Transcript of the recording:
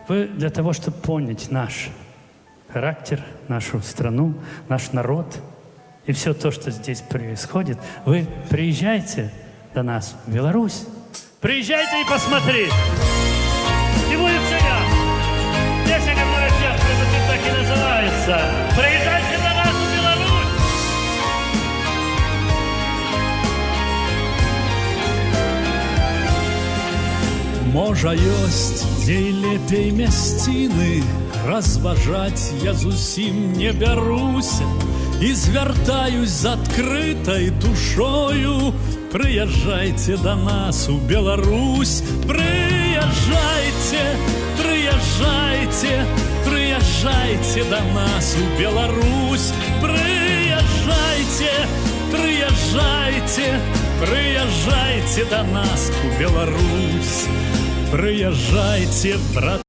Вы для того, чтобы понять наш характер, нашу страну, наш народ и все то, что здесь происходит, вы приезжайте до нас в Беларусь. Приезжайте и посмотрите. Не будет ценя. Песня, которая сейчас так и называется. Приезжайте до нас в Беларусь. Можа ёсць дзе і лепей мясціны, разважаць я зусім не бяруся і звяртаюсь з адкрытай душою. Прыязджайце да нас у Беларусь, прыязджайце, прыязджайце, прыязджайце да нас у Беларусь, прыязджайце, прыязджайце, прыязджайце да нас у Беларусь, прыязджайце, брат.